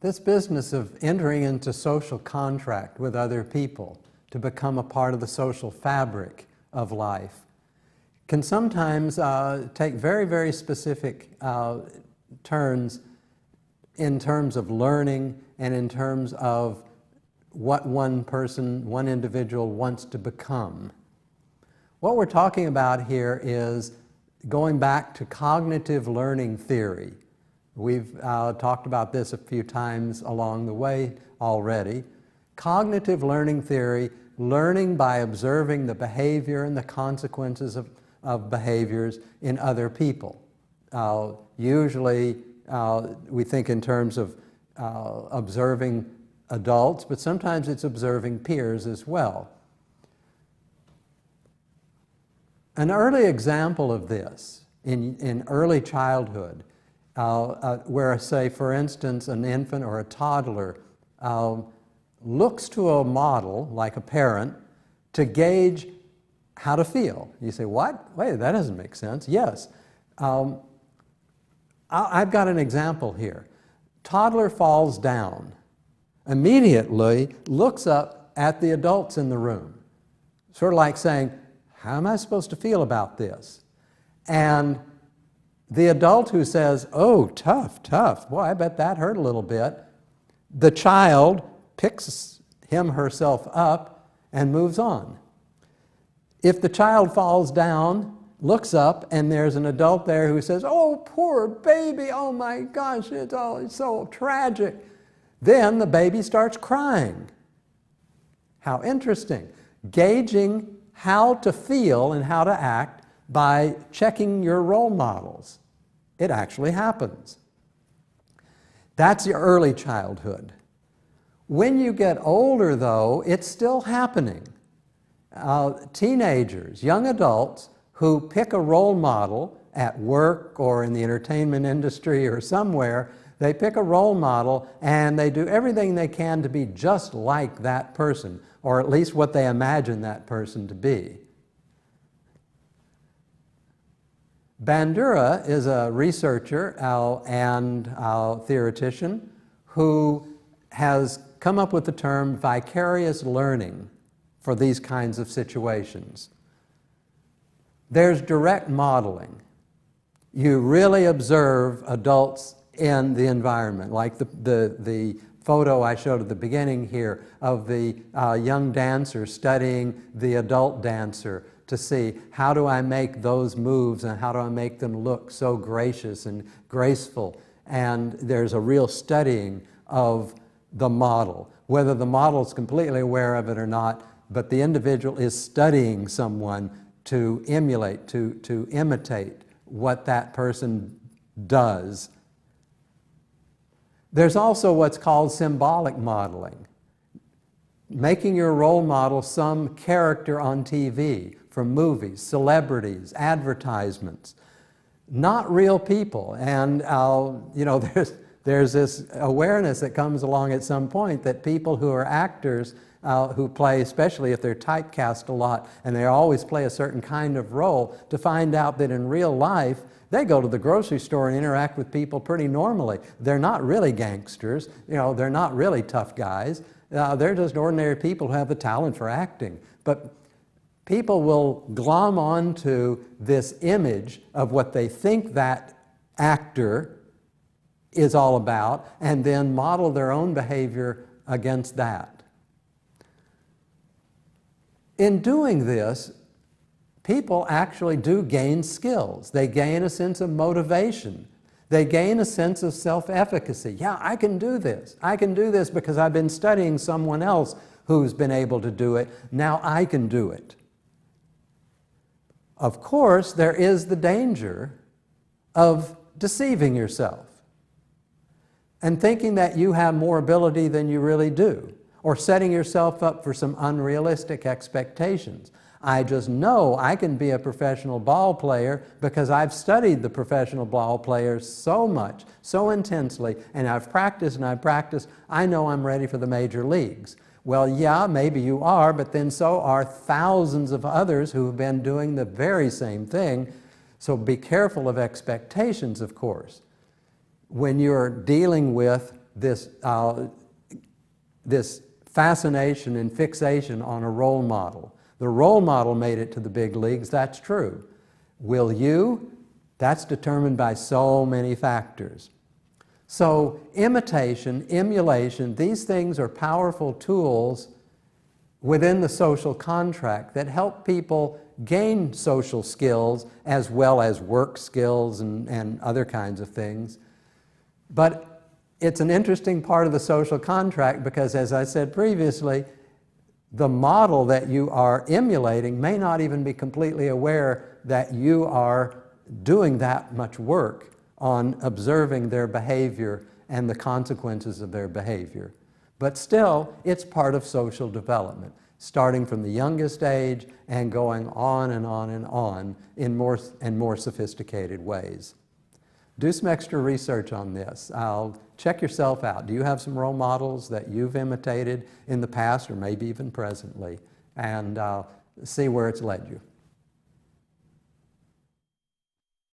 This business of entering into social contract with other people to become a part of the social fabric of life can sometimes take very, very specific turns in terms of learning and in terms of what one person, one individual wants to become. What we're talking about here is going back to cognitive learning theory. We've talked about this a few times along the way already. Cognitive learning theory, learning by observing the behavior and the consequences of behaviors in other people. Usually we think in terms of observing adults, but sometimes it's observing peers as well. An early example of this in early childhood, where, say, for instance, an infant or a toddler looks to a model, like a parent, to gauge how to feel. You say, what? Wait, that doesn't make sense. Yes. I've got an example here. Toddler falls down, immediately looks up at the adults in the room, sort of like saying, how am I supposed to feel about this? And the adult who says, oh, tough, tough, boy, I bet that hurt a little bit, the child picks him, herself up and moves on. If the child falls down, looks up, and there's an adult there who says, oh, poor baby, oh my gosh, it's so tragic, then the baby starts crying. How interesting. Gauging how to feel and how to act by checking your role models. It actually happens. That's your early childhood. When you get older, though, it's still happening. Teenagers, young adults who pick a role model at work or in the entertainment industry or somewhere, they pick a role model and they do everything they can to be just like that person, or at least what they imagine that person to be. Bandura is a researcher and theoretician who has come up with the term vicarious learning for these kinds of situations. There's direct modeling. You really observe adults in the environment, like the photo I showed at the beginning here of the young dancer studying the adult dancer to see how do I make those moves and how do I make them look so gracious and graceful. And there's a real studying of the model, whether the model is completely aware of it or not, but the individual is studying someone to emulate, to imitate what that person does. There's also what's called symbolic modeling, making your role model some character on TV, from movies, celebrities, advertisements, not real people. And there's this awareness that comes along at some point that people who are actors who play, especially if they're typecast a lot and they always play a certain kind of role, to find out that in real life they go to the grocery store and interact with people pretty normally. They're not really gangsters, they're not really tough guys. They're just ordinary people who have the talent for acting. But people will glom onto this image of what they think that actor is all about and then model their own behavior against that. In doing this, people actually do gain skills. They gain a sense of motivation. They gain a sense of self-efficacy. Yeah, I can do this. I can do this because I've been studying someone else who's been able to do it. Now I can do it. Of course, there is the danger of deceiving yourself and thinking that you have more ability than you really do, or setting yourself up for some unrealistic expectations. I just know I can be a professional ball player because I've studied the professional ball players so much, so intensely, and I've practiced and I've practiced. I know I'm ready for the major leagues. Well, yeah, maybe you are, but then so are thousands of others who have been doing the very same thing. So be careful of expectations, of course. When you're dealing with this fascination and fixation on a role model. The role model made it to the big leagues, that's true. Will you? That's determined by so many factors. So imitation, emulation, these things are powerful tools within the social contract that help people gain social skills as well as work skills and other kinds of things. But it's an interesting part of the social contract because, as I said previously, the model that you are emulating may not even be completely aware that you are doing that much work on observing their behavior and the consequences of their behavior. But still, it's part of social development, starting from the youngest age and going on and on and on in more and more sophisticated ways. Do some extra research on this. Check yourself out. Do you have some role models that you've imitated in the past or maybe even presently? And see where it's led you.